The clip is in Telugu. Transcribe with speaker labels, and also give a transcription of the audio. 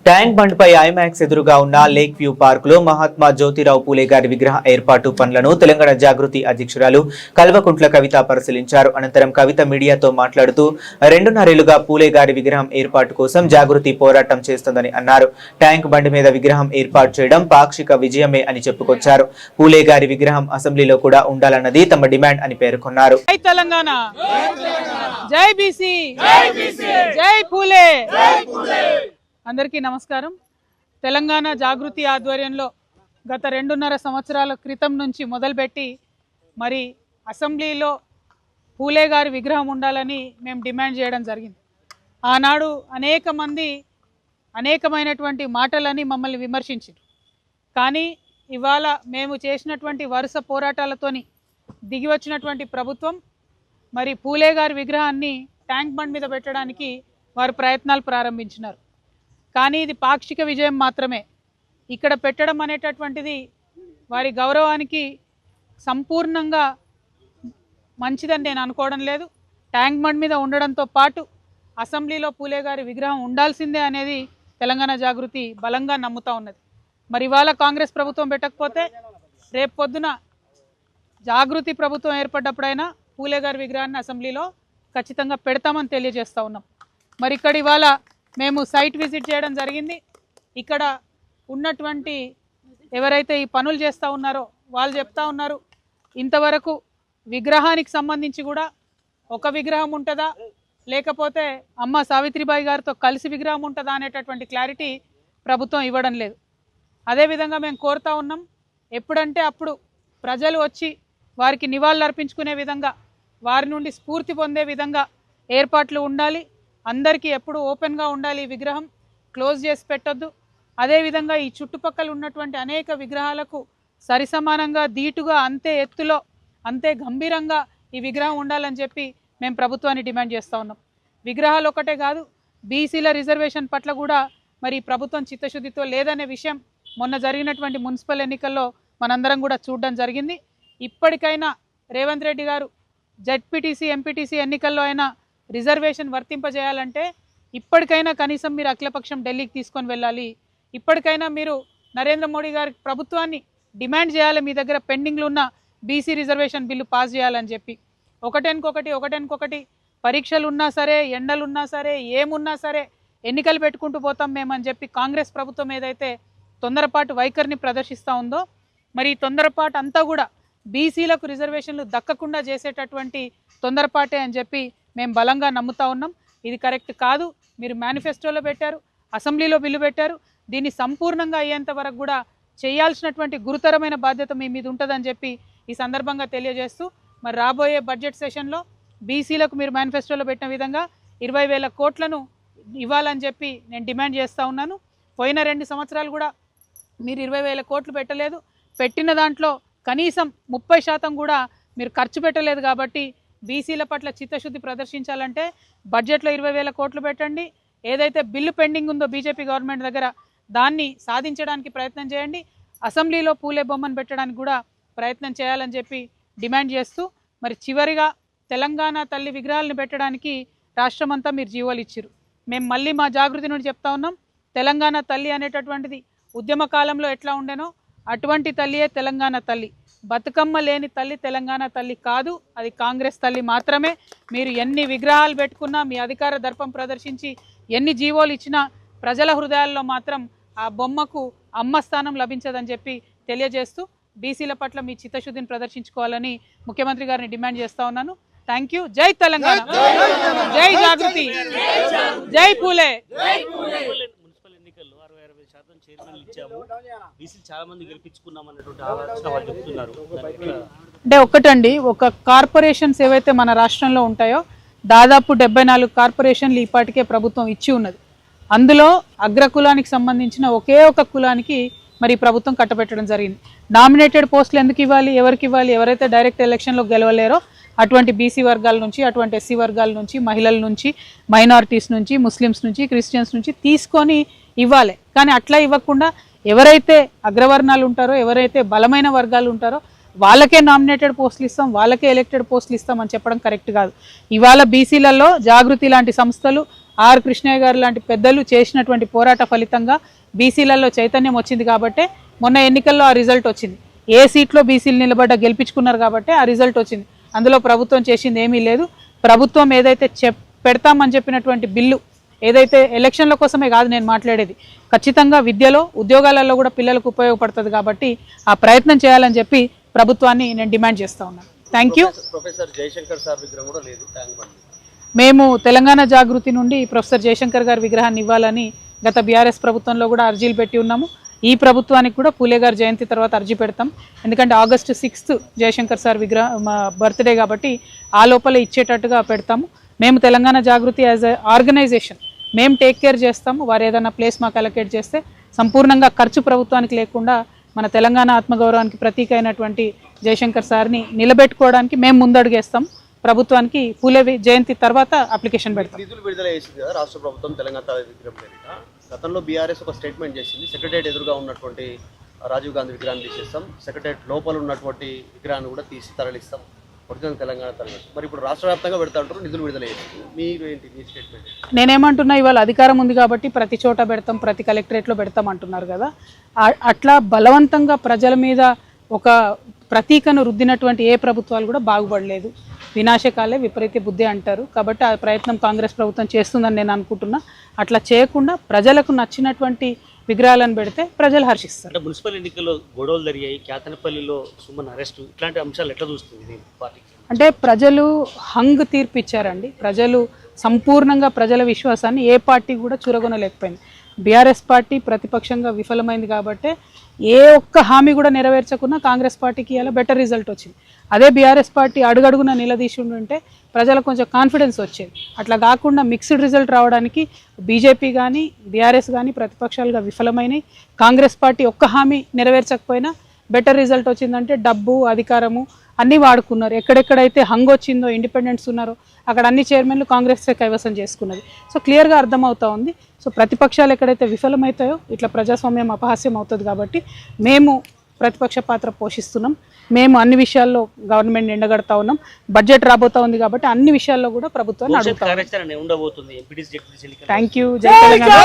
Speaker 1: ట్యాంక్ బండ్ పై ఐమాక్స్ ఎదురుగా ఉన్న లేక్ వ్యూ పార్క్ లో మహాత్మా జ్యోతిరావు పూలే గారి విగ్రహ ఏర్పాటు పనులను తెలంగాణ జాగృతి అధ్యక్షురాలు కల్వకుంట్ల కవిత పరిశీలించారు. అనంతరం కవిత మీడియాతో మాట్లాడుతూ 2.5 ఏళ్లుగా పూలే గారి విగ్రహం ఏర్పాటు కోసం జాగృతి పోరాటం చేస్తుందని అన్నారు. ట్యాంక్ బండ్ మీద విగ్రహం ఏర్పాటు చేయడం పాక్షిక విజయమే అని చెప్పుకొచ్చారు. పూలే గారి విగ్రహం అసెంబ్లీలో కూడా ఉండాలన్నది తమ డిమాండ్ అని పేర్కొన్నారు.
Speaker 2: జై తెలంగాణ, జై బీసీ, జై పూలే. అందరికీ నమస్కారం. తెలంగాణ జాగృతి ఆధ్వర్యంలో గత 2.5 సంవత్సరాల క్రితం నుంచి మొదలుపెట్టి మరి అసెంబ్లీలో పూలే గారి విగ్రహం ఉండాలని మేము డిమాండ్ చేయడం జరిగింది. ఆనాడు అనేక మంది అనేకమైనటువంటి మాటలని మమ్మల్ని విమర్శించారు. కానీ ఇవాళ మేము చేసినటువంటి వరుస పోరాటాలతోని దిగి వచ్చినటువంటి ప్రభుత్వం మరి పూలే గారి విగ్రహాన్ని ట్యాంక్ బండ్ మీద పెట్టడానికి వారు ప్రయత్నాలు ప్రారంభించినారు. కానీ ఇది పాక్షిక విజయం మాత్రమే. ఇక్కడ పెట్టడం అనేటటువంటిది వారి గౌరవానికి సంపూర్ణంగా మంచిదని నేను అనుకోవడం లేదు. ట్యాంక్ బండ్ మీద ఉండడంతో పాటు అసెంబ్లీలో పూలే గారి విగ్రహం ఉండాల్సిందే అనేది తెలంగాణ జాగృతి బలంగా నమ్ముతూ ఉన్నది. మరి ఇవాళ కాంగ్రెస్ ప్రభుత్వం పెట్టకపోతే రేపు పొద్దున జాగృతి ప్రభుత్వం ఏర్పడ్డప్పుడైనా పూలే గారి విగ్రహాన్ని అసెంబ్లీలో ఖచ్చితంగా పెడతామని తెలియజేస్తూ ఉన్నాం. మరి ఇక్కడ ఇవాళ మేము సైట్ విజిట్ చేయడం జరిగింది. ఇక్కడ ఉన్నటువంటి ఎవరైతే ఈ పనులు చేస్తూ ఉన్నారో వాళ్ళు చెప్తా ఉన్నారు, ఇంతవరకు విగ్రహానికి సంబంధించి కూడా ఒక విగ్రహం ఉంటుందా లేకపోతే అమ్మ సావిత్రిబాయి గారితో కలిసి విగ్రహం ఉంటుందా అనేటటువంటి క్లారిటీ ప్రభుత్వం ఇవ్వడం లేదు. అదేవిధంగా మేము కోరుతా ఉన్నాం, ఎప్పుడంటే అప్పుడు ప్రజలు వచ్చి వారికి నివాళులు అర్పించుకునే విధంగా, వారి నుండి స్ఫూర్తి పొందే విధంగా ఏర్పాట్లు ఉండాలి. అందరికీ ఎప్పుడు ఓపెన్గా ఉండాలి. ఈ విగ్రహం క్లోజ్ చేసి పెట్టొద్దు. అదేవిధంగా ఈ చుట్టుపక్కల ఉన్నటువంటి అనేక విగ్రహాలకు సరిసమానంగా ధీటుగా అంతే ఎత్తులో అంతే గంభీరంగా ఈ విగ్రహం ఉండాలని చెప్పి మేము ప్రభుత్వాన్ని డిమాండ్ చేస్తూ ఉన్నాం. విగ్రహాలు ఒకటే కాదు, బీసీల రిజర్వేషన్ పట్ల కూడా మరి ప్రభుత్వం చిత్తశుద్ధితో లేదనే విషయం మొన్న జరిగినటువంటి మున్సిపల్ ఎన్నికల్లో మనందరం కూడా చూడడం జరిగింది. ఇప్పటికైనా రేవంత్ రెడ్డి గారు జెడ్పీటీసీ ఎంపీటీసీ ఎన్నికల్లో అయినా రిజర్వేషన్ వర్తింపజేయాలంటే ఇప్పటికైనా కనీసం మీరు అఖిలపక్షం ఢిల్లీకి తీసుకొని వెళ్ళాలి. ఇప్పటికైనా మీరు నరేంద్ర మోడీ గారి ప్రభుత్వాన్ని డిమాండ్ చేయాలి, మీ దగ్గర పెండింగ్లో ఉన్న బీసీ రిజర్వేషన్ బిల్లు పాస్ చేయాలని చెప్పి. ఒకటెనుకొకటి పరీక్షలు ఉన్నా సరే, ఎండలున్నా సరే, ఏమున్నా సరే ఎన్నికలు పెట్టుకుంటూ పోతాం మేమని చెప్పి కాంగ్రెస్ ప్రభుత్వం ఏదైతే తొందరపాటు వైఖరిని ప్రదర్శిస్తూ ఉందో, మరి ఈ తొందరపాటు అంతా కూడా బీసీలకు రిజర్వేషన్లు దక్కకుండా చేసేటటువంటి తొందరపాటే అని చెప్పి మేము బలంగా నమ్ముతా ఉన్నాం. ఇది కరెక్ట్ కాదు. మీరు మేనిఫెస్టోలో పెట్టారు, అసెంబ్లీలో బిల్లు పెట్టారు. దీన్ని సంపూర్ణంగా అయ్యేంత వరకు కూడా చేయాల్సినటువంటి గురుతరమైన బాధ్యత మీ మీద ఉంటుందని చెప్పి ఈ సందర్భంగా తెలియజేస్తూ, మరి రాబోయే బడ్జెట్ సెషన్లో బీసీలకు మీరు మేనిఫెస్టోలో పెట్టిన విధంగా 20,000 కోట్లను ఇవ్వాలని చెప్పి నేను డిమాండ్ చేస్తూ ఉన్నాను. పోయిన 2 సంవత్సరాలు కూడా మీరు 20,000 కోట్లు పెట్టలేదు. పెట్టిన దాంట్లో కనీసం 30% కూడా మీరు ఖర్చు పెట్టలేదు. కాబట్టి బీసీల పట్ల చిత్తశుద్ధి ప్రదర్శించాలంటే బడ్జెట్లో 20,000 కోట్లు పెట్టండి. ఏదైతే బిల్లు పెండింగ్ ఉందో బీజేపీ గవర్నమెంట్ దగ్గర దాన్ని సాధించడానికి ప్రయత్నం చేయండి. అసెంబ్లీలో పూలే బొమ్మను పెట్టడానికి కూడా ప్రయత్నం చేయాలని చెప్పి డిమాండ్ చేస్తూ, మరి చివరిగా తెలంగాణ తల్లి విగ్రహాలను పెట్టడానికి రాష్ట్రమంతా మీరు జీవోలు ఇచ్చారు. మేము మళ్ళీ మా జాగృతి నుండి చెప్తా ఉన్నాం, తెలంగాణ తల్లి అనేటటువంటిది ఉద్యమ కాలంలో ఎట్లా ఉండేనో అటువంటి తల్లియే తెలంగాణ తల్లి. బతుకమ్మ లేని తల్లి తెలంగాణ తల్లి కాదు, అది కాంగ్రెస్ తల్లి మాత్రమే. మీరు ఎన్ని విగ్రహాలు పెట్టుకున్నా, మీ అధికార దర్పం ప్రదర్శించి ఎన్ని జీవోలు ఇచ్చినా ప్రజల హృదయాల్లో మాత్రం ఆ బొమ్మకు అమ్మ స్థానం లభించదని చెప్పి తెలియజేస్తూ, బీసీల పట్ల మీ చిత్తశుద్ధిని ప్రదర్శించుకోవాలని ముఖ్యమంత్రి గారిని డిమాండ్ చేస్తా ఉన్నాను. Thank you. జై తెలంగాణ, జై జాగృతి, జై పూలే. అంటే ఒకటండి, ఒక కార్పొరేషన్స్ ఏవైతే మన రాష్ట్రంలో ఉంటాయో దాదాపు 74 కార్పొరేషన్లు ఇప్పటికే ప్రభుత్వం ఇచ్చి ఉన్నది. అందులో అగ్రకులానికి సంబంధించిన ఒకే ఒక కులానికి మరి ప్రభుత్వం కట్టబెట్టడం జరిగింది. నామినేటెడ్ పోస్టులు ఎందుకు ఇవ్వాలి, ఎవరికి ఇవ్వాలి? ఎవరైతే డైరెక్ట్ ఎలక్షన్లో గెలవలేరో అటువంటి బీసీ వర్గాల నుంచి, అటువంటి ఎస్సీ వర్గాల నుంచి, మహిళల నుంచి, మైనారిటీస్ నుంచి, ముస్లిమ్స్ నుంచి, క్రిస్టియన్స్ నుంచి తీసుకొని ఇవ్వాలి. కానీ అట్లా ఇవ్వకుండా ఎవరైతే అగ్రవర్ణాలు ఉంటారో, ఎవరైతే బలమైన వర్గాలు ఉంటారో వాళ్ళకే నామినేటెడ్ పోస్టులు ఇస్తాం, వాళ్ళకే ఎలక్టెడ్ పోస్టులు ఇస్తాం అని చెప్పడం కరెక్ట్ కాదు. ఇవాళ బీసీలలో జాగృతి లాంటి సంస్థలు ఆర్ కృష్ణయ్య గారు లాంటి పెద్దలు చేసినటువంటి పోరాట ఫలితంగా బీసీలలో చైతన్యం వచ్చింది కాబట్టే మొన్న ఎన్నికల్లో ఆ రిజల్ట్ వచ్చింది. ఏ సీట్లో బీసీలు నిలబడ్డ గెలిపించుకున్నారు కాబట్టి ఆ రిజల్ట్ వచ్చింది. అందులో ప్రభుత్వం చేసింది ఏమీ లేదు. ప్రభుత్వం ఏదైతే పెడతామని చెప్పినటువంటి బిల్లు ఏదైతే ఎలక్షన్ల కోసమే కాదు నేను మాట్లాడేది, ఖచ్చితంగా విద్యలో ఉద్యోగాలలో కూడా పిల్లలకు ఉపయోగపడుతుంది కాబట్టి ఆ ప్రయత్నం చేయాలని చెప్పి ప్రభుత్వాన్ని నేను డిమాండ్ చేస్తూ ఉన్నాను. Thank you.
Speaker 3: Professor Jayashankar sir విగ్రహం కూడా లేదు ట్యాంక్ బండ్.
Speaker 2: మేము తెలంగాణ జాగృతి నుండి ప్రొఫెసర్ జయశంకర్ గారి విగ్రహాన్ని ఇవ్వాలని గత బీఆర్ఎస్ ప్రభుత్వంలో కూడా అర్జీలు పెట్టి ఉన్నాము. ఈ ప్రభుత్వానికి కూడా పూలే గారి జయంతి తర్వాత అర్జీ పెడతాం. ఎందుకంటే August 6th Jayashankar sir birthday కాబట్టి ఆ లోపల ఇచ్చేటట్టుగా పెడతాము. మేము తెలంగాణ జాగృతి యాజ్ ఎ ఆర్గనైజేషన్ మేము టేక్ కేర్ చేస్తాము. వారు ఏదైనా ప్లేస్ మాకు అలొకేట్ చేస్తే సంపూర్ణంగా ఖర్చు ప్రభుత్వానికి లేకుండా మన తెలంగాణ ఆత్మగౌరవానికి ప్రతీక అయినటువంటి జయశంకర్ సార్ని నిలబెట్టుకోవడానికి మేము ముందడుగేస్తాం. ప్రభుత్వానికి పూలే జయంతి తర్వాత అప్లికేషన్ పెడతాం.
Speaker 3: నిధులు విడుదల చేసింది కదా రాష్ట్ర ప్రభుత్వం తెలంగాణ విగ్రహం పేరిట. గతంలో బీఆర్ఎస్ ఒక స్టేట్మెంట్ చేసింది, సెక్రటరియట్ ఎదురుగా ఉన్నటువంటి రాజీవ్ గాంధీ విగ్రహాన్ని తీసేస్తాం, సెక్రటరియట్ లోపల ఉన్నటువంటి విగ్రహాన్ని కూడా తీసి తరలిస్తాం, ఒరిజినల్ తెలంగాణ తరలిస్తాం. మరి ఇప్పుడు రాష్ట్ర వ్యాప్తంగా పెడతా ఉంటారు, నిధులు విడుదల చేస్తుంది. మీరు ఏంటి మీ స్టేట్మెంట్?
Speaker 2: నేనేమంటున్నా, ఇవాళ అధికారం ఉంది కాబట్టి ప్రతి చోట పెడతాం, ప్రతి కలెక్టరేట్లో పెడతాం అంటున్నారు కదా. అట్లా బలవంతంగా ప్రజల మీద ఒక ప్రతీకను రుద్దినటువంటి ఏ ప్రభుత్వాలు కూడా బాగుపడలేదు. వినాశకాలే విపరీత బుద్ధి అంటారు. కాబట్టి ఆ ప్రయత్నం కాంగ్రెస్ ప్రభుత్వం చేస్తుందని నేను అనుకుంటున్నా. అట్లా చేయకుండా ప్రజలకు నచ్చినటువంటి విగ్రహాలను పెడితే ప్రజలు హర్షిస్తారు.
Speaker 4: అంటే మున్సిపల్ ఎన్నికల్లో గొడవలు జరిగాయి, కేతనపల్లిలో సుమన్ అరెస్టు, ఇట్లాంటి అంశాలు ఎట్లా చూస్తుంది పార్టీకి?
Speaker 2: అంటే ప్రజలు హంగ్ తీర్పు ఇచ్చారండి. ప్రజలు సంపూర్ణంగా ప్రజల విశ్వాసాన్ని ఏ పార్టీ కూడా చురగొనలేకపోయింది. బీఆర్ఎస్ పార్టీ ప్రతిపక్షంగా విఫలమైంది కాబట్టి ఏ ఒక్క హామీ కూడా నెరవేర్చకున్నా కాంగ్రెస్ పార్టీకి ఇలా బెటర్ రిజల్ట్ వచ్చింది. అదే బీఆర్ఎస్ పార్టీ అడుగడుగున నిలదీసి ఉంటే ప్రజలకు కొంచెం కాన్ఫిడెన్స్ వచ్చేది. అట్లా కాకుండా మిక్స్డ్ రిజల్ట్ రావడానికి బీజేపీ కానీ బీఆర్ఎస్ కానీ ప్రతిపక్షాలుగా విఫలమైనవి. కాంగ్రెస్ పార్టీ ఒక్క హామీ నెరవేర్చకపోయినా బెటర్ రిజల్ట్ వచ్చిందంటే డబ్బు అధికారము అన్నీ వాడుకున్నారు. ఎక్కడెక్కడైతే హంగ్ వచ్చిందో, ఇండిపెండెన్స్ ఉన్నారో అక్కడ అన్ని చైర్మన్లు కాంగ్రెస్ కైవసం చేసుకున్నది. సో క్లియర్గా అర్థమవుతా ఉంది. సో ప్రతిపక్షాలు ఎక్కడైతే విఫలమవుతాయో ఇట్లా ప్రజాస్వామ్యం అపహాస్యం అవుతుంది. కాబట్టి మేము ప్రతిపక్ష పాత్ర పోషిస్తున్నాం. మేము అన్ని విషయాల్లో గవర్నమెంట్ ఎండగడతా ఉన్నాం. బడ్జెట్ రాబోతా ఉంది కాబట్టి అన్ని విషయాల్లో కూడా ప్రభుత్వాన్ని అడుగుతాం.
Speaker 4: ఉండబోతుంది.
Speaker 2: Thank you. జై తెలంగాణ.